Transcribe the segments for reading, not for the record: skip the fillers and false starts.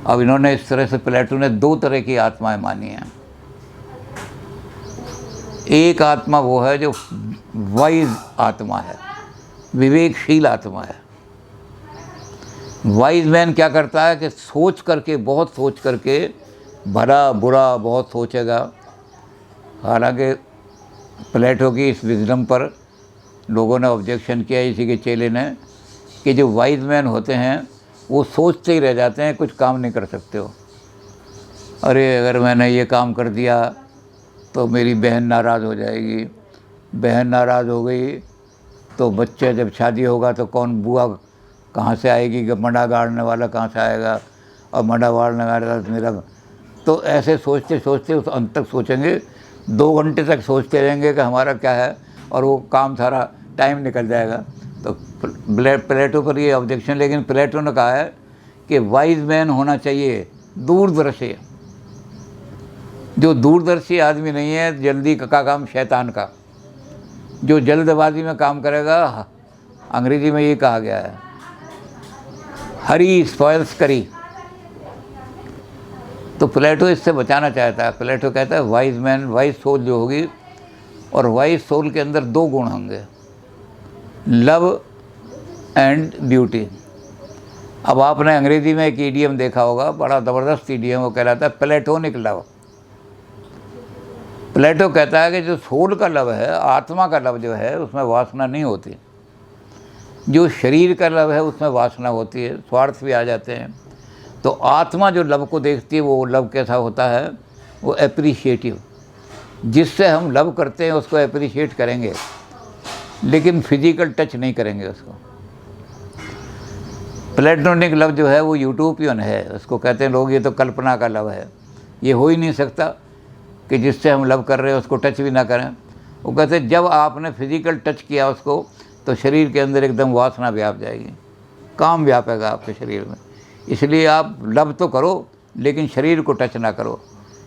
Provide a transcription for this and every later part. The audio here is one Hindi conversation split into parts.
अब इन्होंने इस तरह से, प्लेटो ने दो तरह की आत्माएं मानी हैं। एक आत्मा वो है जो वाइज आत्मा है, विवेकशील आत्मा है। वाइज मैन क्या करता है कि सोच करके, बहुत सोच करके, भला बुरा बहुत सोचेगा। हालांकि प्लेटो की इस विजडम पर लोगों ने ऑब्जेक्शन किया, इसी के चेले ने, कि जो वाइज मैन होते हैं वो सोचते ही रह जाते हैं, कुछ काम नहीं कर सकते हो। अरे अगर मैंने ये काम कर दिया तो मेरी बहन नाराज़ हो जाएगी, बहन नाराज़ हो गई तो बच्चे जब शादी होगा तो कौन, बुआ कहाँ से आएगी, मंडा गाड़ने वाला कहाँ से आएगा, और मंडा गाड़ने वाला मेरा। तो ऐसे सोचते सोचते उस अंत तक सोचेंगे, 2 घंटे तक सोचते रहेंगे कि हमारा क्या है, और वो काम सारा टाइम निकल जाएगा। तो प्लेटो पर ये ऑब्जेक्शन, लेकिन प्लेटो ने कहा है कि वाइज मैन होना चाहिए दूरदर्शी। जो दूरदर्शी आदमी नहीं है, जल्दी का काम शैतान का। जो जल्दबाजी में काम करेगा, अंग्रेजी में ये कहा गया है, हरी स्पॉयल्स करी। तो प्लेटो इससे बचाना चाहता है। प्लेटो कहता है वाइज मैन, वाइज सोल जो होगी, और वाइज सोल के अंदर 2 गुण होंगे, लव एंड ब्यूटी। अब आपने अंग्रेजी में एक ईडियम देखा होगा, बड़ा ज़बरदस्त ईडियम, वो कहलाता है प्लेटोनिक लव। प्लेटो कहता है कि जो सोल का लव है, आत्मा का लव जो है, उसमें वासना नहीं होती। जो शरीर का लव है उसमें वासना होती है, स्वार्थ भी आ जाते हैं। तो आत्मा जो लव को देखती है, वो लव कैसा होता है, वो एप्रिशिएटिव। जिससे हम लव करते हैं उसको एप्रिशिएट करेंगे, लेकिन फिजिकल टच नहीं करेंगे उसको। प्लेटोनिक लव जो है वो यूटोपियन है, उसको कहते हैं लोग ये तो कल्पना का लव है, ये हो ही नहीं सकता कि जिससे हम लव कर रहे हैं उसको टच भी ना करें। वो कहते हैं जब आपने फिजिकल टच किया उसको, तो शरीर के अंदर एकदम वासना व्याप जाएगी, काम व्यापेगा आपके शरीर में। इसलिए आप लव तो करो, लेकिन शरीर को टच ना करो।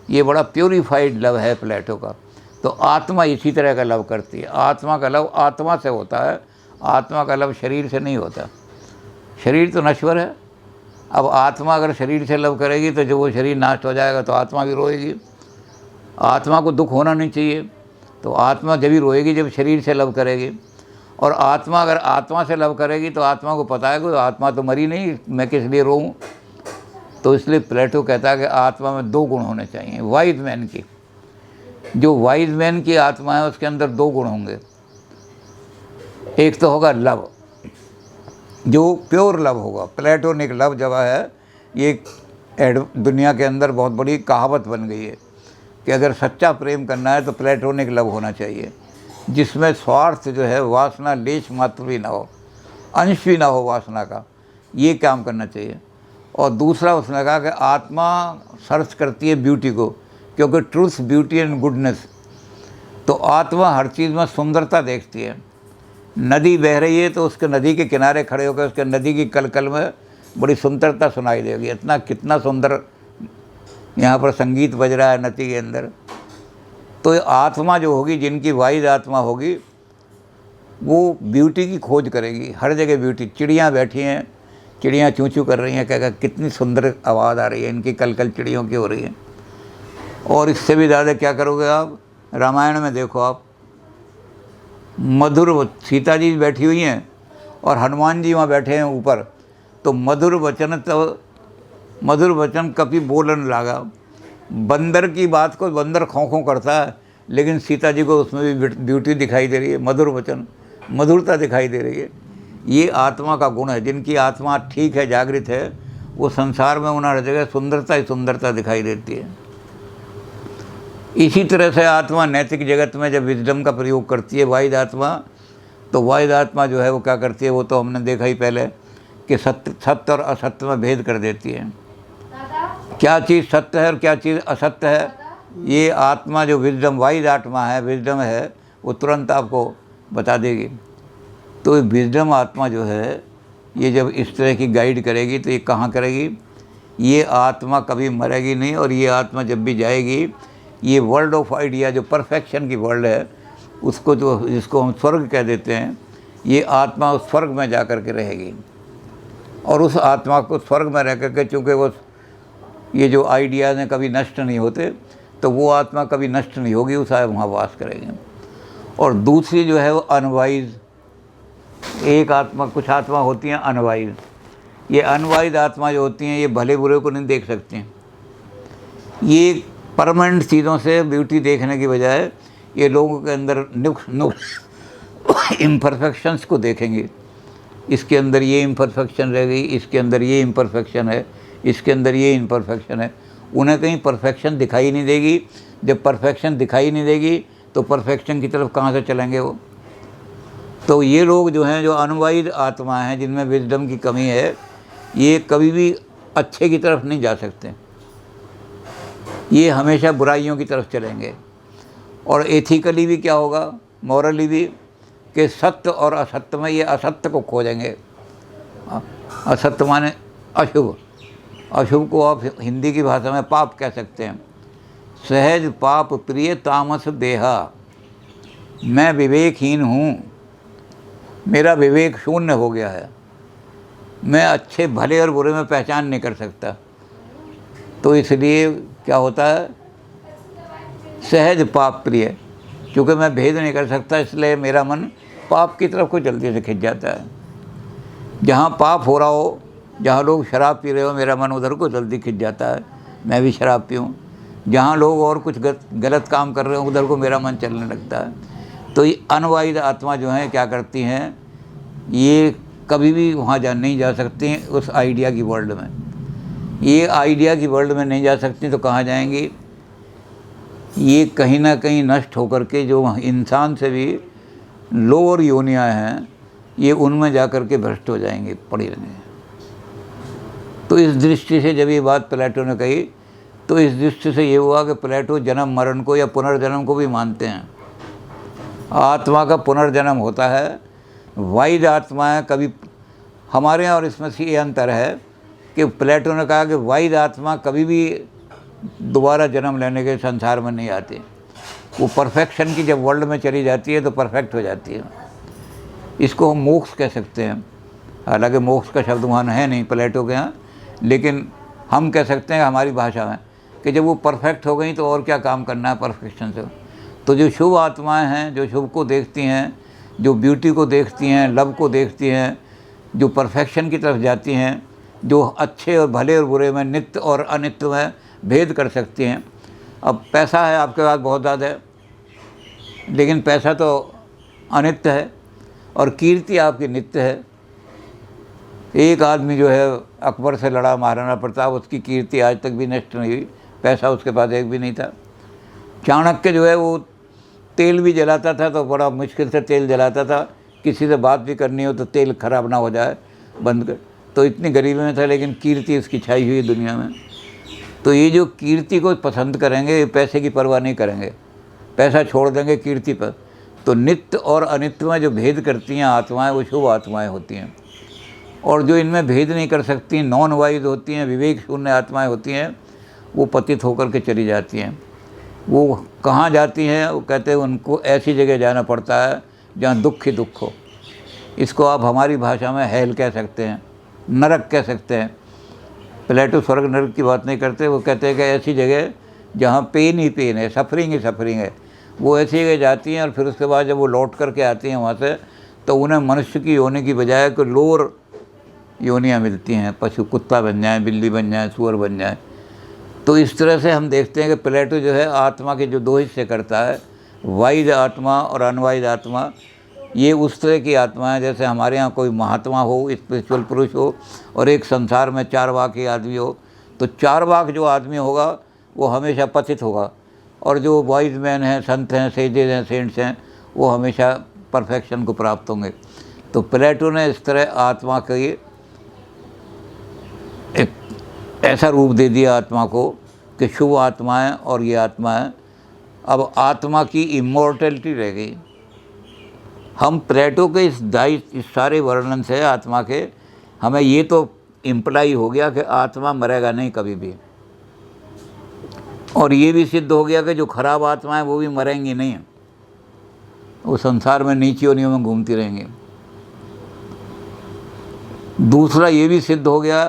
ये बड़ा प्योरीफाइड लव है प्लेटो का। तो आत्मा इसी तरह का लव करती है। आत्मा का लव आत्मा से होता है, आत्मा का लव शरीर से नहीं होता। शरीर तो नश्वर है। अब आत्मा अगर शरीर से लव करेगी तो जब वो शरीर नष्ट हो जाएगा तो आत्मा भी रोएगी। आत्मा को दुख होना नहीं चाहिए, तो आत्मा जब भी रोएगी जब शरीर से लव करेगी। और आत्मा अगर आत्मा से लव करेगी तो आत्मा को पता है कि आत्मा तो मरी नहीं, मैं किस लिए रोऊं। तो इसलिए प्लेटो कहता है कि आत्मा में 2 गुण होने चाहिए। वाइज मैन की, जो वाइज मैन की आत्मा है उसके अंदर 2 गुण होंगे। एक तो होगा लव, जो प्योर लव होगा। प्लेटोनिक लव जब है, ये दुनिया के अंदर बहुत बड़ी कहावत बन गई है कि अगर सच्चा प्रेम करना है तो प्लेटोनिक लव होना चाहिए, जिसमें स्वार्थ जो है, वासना लेश मात्र भी ना हो, अंश भी ना हो वासना का, ये काम करना चाहिए। और दूसरा उसने कहा कि आत्मा सर्च करती है ब्यूटी को, क्योंकि ट्रूथ, ब्यूटी एंड गुडनेस। तो आत्मा हर चीज़ में सुंदरता देखती है। नदी बह रही है तो उसके नदी के किनारे खड़े होकर उसके नदी की कलकल में बड़ी सुंदरता सुनाई देगी। इतना कितना सुंदर यहाँ पर संगीत बज रहा है नदी के अंदर। तो आत्मा जो होगी, जिनकी वाइज आत्मा होगी, वो ब्यूटी की खोज करेगी, हर जगह ब्यूटी। चिड़ियाँ बैठी हैं, चिड़ियाँ चूँ चूँ कर रही हैं, कहेगा कितनी सुंदर आवाज़ आ रही है, इनकी कलकल चिड़ियों की हो रही है। और इससे भी ज़्यादा क्या करोगे आप, रामायण में देखो आप, मधुर सीता जी बैठी हुई हैं और हनुमान जी वहाँ बैठे हैं ऊपर। तो मधुर वचन कभी बोलन लगा। बंदर की बात को बंदर खों खों करता है, लेकिन सीता जी को उसमें भी ब्यूटी दिखाई दे रही है, मधुर वचन, मधुरता दिखाई दे रही है। ये आत्मा का गुण है। जिनकी आत्मा ठीक है, जागृत है, वो संसार में उन्हें हर जगह सुंदरता ही सुंदरता दिखाई देती है। इसी तरह से आत्मा नैतिक जगत में जब विजडम का प्रयोग करती है, वाइज आत्मा, तो वाइज आत्मा जो है वो क्या करती है, वो तो हमने देखा ही पहले कि सत्य और असत्य में भेद कर देती है। क्या चीज़ सत्य है और क्या चीज़ असत्य है, ये आत्मा जो विजडम, वाइज आत्मा है, विजडम है, वो तुरंत आपको बता देगी। तो विजडम आत्मा जो है, ये जब इस तरह की गाइड करेगी तो ये कहाँ करेगी, ये आत्मा कभी मरेगी नहीं। और ये आत्मा जब भी जाएगी, ये वर्ल्ड ऑफ आइडिया, जो परफेक्शन की वर्ल्ड है, उसको जो, जिसको हम स्वर्ग कह देते हैं, ये आत्मा उस स्वर्ग में जा कर के रहेगी। और उस आत्मा को स्वर्ग में रह करके, चूँकि वो ये जो आइडियाज़ हैं कभी नष्ट नहीं होते, तो वो आत्मा कभी नष्ट नहीं होगी, वो सारे वहाँ वास करेंगे। और दूसरी जो है वो अनवाइज, एक आत्मा, कुछ आत्मा होती हैं अनवाइज। ये अनवाइज आत्मा जो होती हैं ये भले बुरे को नहीं देख सकती हैं। ये परमानेंट चीज़ों से ब्यूटी देखने की बजाय ये लोगों के अंदर नुक्स इम्परफेक्शंस को देखेंगे। इसके अंदर ये इम्परफेक्शन रह गई, इसके अंदर ये इम्परफेक्शन है, इसके अंदर ये इम्परफेक्शन है। उन्हें कहीं परफेक्शन दिखाई नहीं देगी। जब परफेक्शन दिखाई नहीं देगी तो परफेक्शन की तरफ कहाँ से चलेंगे वो। तो ये लोग जो हैं, जो अनवाइज आत्मा हैं, जिनमें विजडम की कमी है, ये कभी भी अच्छे की तरफ नहीं जा सकते। ये हमेशा बुराइयों की तरफ चलेंगे। और एथिकली भी क्या होगा, मॉरली भी, कि सत्य और असत्य में ये असत्य को खोजेंगे। असत्य माने अशुभ। अशुभ को आप हिंदी की भाषा में पाप कह सकते हैं। सहज पाप प्रिय तामस देहा, मैं विवेकहीन हूँ, मेरा विवेक शून्य हो गया है, मैं अच्छे भले और बुरे में पहचान नहीं कर सकता। तो इसलिए क्या होता है, सहज पाप प्रिय, क्योंकि मैं भेद नहीं कर सकता, इसलिए मेरा मन पाप की तरफ को जल्दी से खिंच जाता है। जहाँ पाप हो रहा हो, जहाँ लोग शराब पी रहे हो, मेरा मन उधर को जल्दी खिंच जाता है, मैं भी शराब पीऊँ। जहाँ लोग और कुछ गलत काम कर रहे हो, उधर को मेरा मन चलने लगता है। तो ये अनवाइज आत्मा जो हैं क्या करती हैं, ये कभी भी वहाँ नहीं जा सकती उस आइडिया की वर्ल्ड में। ये आइडिया की वर्ल्ड में नहीं जा सकती तो कहाँ जाएंगी, ये कहीं ना कहीं नष्ट होकर के जो इंसान से भी लोअर योनियाँ हैं, ये उनमें जा कर के भ्रष्ट हो जाएंगे, पड़ी रहेंगे। तो इस दृष्टि से जब ये बात प्लेटो ने कही, तो इस दृष्टि से ये हुआ कि प्लेटो जन्म मरण को या पुनर्जन्म को भी मानते हैं। आत्मा का पुनर्जन्म होता है। वाइज आत्माएँ कभी, हमारे यहाँ और इसमें से ये अंतर है कि प्लेटो ने कहा कि वाइज आत्मा कभी भी दोबारा जन्म लेने के संसार में नहीं आती। वो परफेक्शन की जब वर्ल्ड में चली जाती है तो परफेक्ट हो जाती है। इसको हम मोक्ष कह सकते हैं। हालांकि मोक्ष का शब्द वहाँ है नहीं प्लेटो के यहाँ, लेकिन हम कह सकते हैं हमारी भाषा में कि जब वो परफेक्ट हो गई तो और क्या काम करना है परफेक्शन से। तो जो शुभ आत्माएं हैं, जो शुभ को देखती हैं, जो ब्यूटी को देखती हैं, लव को देखती हैं, जो परफेक्शन की तरफ जाती हैं, जो अच्छे और भले और बुरे में, नित्य और अनित्य में भेद कर सकती हैं। अब पैसा है आपके पास बहुत ज़्यादा है, लेकिन पैसा तो अनित्य है और कीर्ति आपकी नित्य है। एक आदमी जो है अकबर से लड़ा, महाराणा प्रताप, उसकी कीर्ति आज तक भी नष्ट नहीं हुई, पैसा उसके पास एक भी नहीं था। चाणक्य जो है वो तेल भी जलाता था तो बड़ा मुश्किल से तेल जलाता था, किसी से बात भी करनी हो तो तेल खराब ना हो जाए, बंद कर। तो इतनी गरीबी में था, लेकिन कीर्ति इसकी छाई हुई दुनिया में। तो ये जो कीर्ति को पसंद करेंगे, ये पैसे की परवाह नहीं करेंगे, पैसा छोड़ देंगे कीर्ति पर। तो नित्य और अनित्य में जो भेद करती हैं आत्माएं, वो शुभ आत्माएं होती हैं। और जो इनमें भेद नहीं कर सकती, नॉन वाइज होती हैं, विवेक शून्य आत्माएं होती हैं, वो पतित होकर के चली जाती हैं। वो कहाँ जाती हैं, वो कहते हैं उनको ऐसी जगह जाना पड़ता है जहाँ दुख ही दुख हो। इसको आप हमारी भाषा में हेल कह सकते हैं, नरक कह सकते हैं। प्लेटो स्वर्ग नरक की बात नहीं करते, वो कहते हैं कि ऐसी जगह जहाँ पेन ही पेन है, सफरिंग ही सफरिंग है, वो ऐसी जगह जाती हैं। और फिर उसके बाद जब वो लौट करके आती हैं वहाँ से, तो उन्हें मनुष्य की योनि की बजाय कोई लोअर योनियाँ मिलती हैं, पशु, कुत्ता बन जाए, बिल्ली बन जाए, सूअर बन जाए। तो इस तरह से हम देखते हैं कि प्लेटो जो है आत्मा के जो दो हिस्से करता है, वाइज आत्मा और अनवाइज आत्मा। ये उस तरह की आत्मा है जैसे हमारे यहाँ कोई महात्मा हो, स्पिरिचुअल पुरुष हो, और एक संसार में चारवाक ही आदमी हो। तो चारवाक जो आदमी होगा वो हमेशा पतित होगा, और जो वाइज मैन हैं, संत हैं, सेजेज हैं, सेंट्स हैं, वो हमेशा परफेक्शन को प्राप्त होंगे। तो प्लेटो ने इस तरह आत्मा का ये एक ऐसा रूप दे दिया आत्मा को कि शुभ आत्माएं और ये आत्माएं। अब आत्मा की इमोर्टलिटी रह गई। हम प्लेटो के इस सारे वर्णन से आत्मा के, हमें ये तो इम्प्लाई हो गया कि आत्मा मरेगा नहीं कभी भी, और ये भी सिद्ध हो गया कि जो खराब आत्मा है वो भी मरेंगी नहीं, वो संसार में नीची योनियों में घूमती रहेंगी। दूसरा ये भी सिद्ध हो गया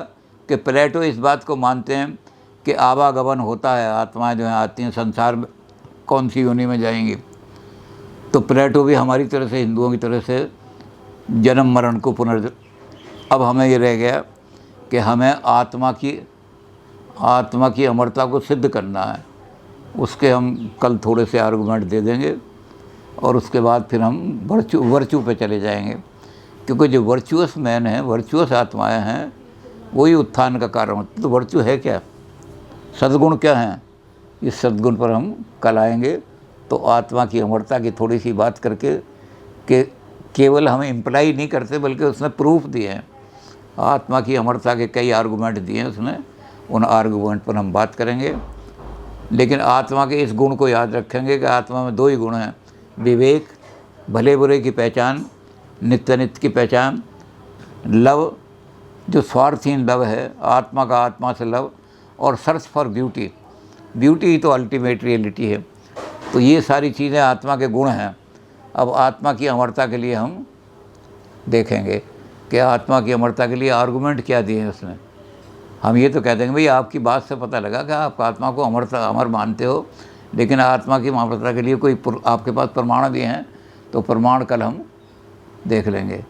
कि प्लेटो इस बात को मानते हैं कि आवागमन होता है, आत्माएं जो हैं आती हैं, संसार में कौन सी योनि में जाएंगी। तो प्लेटो भी हमारी तरह से, हिंदुओं की तरह से जन्म मरण को अब हमें ये रह गया कि हमें आत्मा की अमरता को सिद्ध करना है। उसके हम कल थोड़े से आर्गूमेंट दे देंगे और उसके बाद फिर हम वर्चू पे चले जाएंगे, क्योंकि जो वर्चुअस मैन है, वर्चुअस आत्माएं हैं, वही उत्थान का कारण होता है। तो वर्चू है क्या, सद्गुण क्या हैं, इस सद्गुण पर हम कल आएंगे। तो आत्मा की अमरता की थोड़ी सी बात करके, कि केवल हम इम्प्लाई नहीं करते बल्कि उसने प्रूफ दिए हैं, आत्मा की अमरता के कई आर्गूमेंट दिए हैं उसने, उन आर्गूमेंट पर हम बात करेंगे। लेकिन आत्मा के इस गुण को याद रखेंगे कि आत्मा में 2 ही गुण हैं, विवेक, भले बुरे की पहचान, नित्य नित्य की पहचान, लव जो स्वार्थहीन लव है, आत्मा का आत्मा से लव, और सर्च फॉर ब्यूटी, ब्यूटी ही तो अल्टीमेट रियलिटी है। तो ये सारी चीज़ें आत्मा के गुण हैं। अब आत्मा की अमरता के लिए हम देखेंगे कि आत्मा की अमरता के लिए आर्गूमेंट क्या दिए हैं उसने। हम ये तो कह देंगे भाई आपकी बात से पता लगा कि आप आत्मा को अमर मानते हो, लेकिन आत्मा की अमरता के लिए कोई आपके पास प्रमाण दिए हैं, तो प्रमाण कल हम देख लेंगे।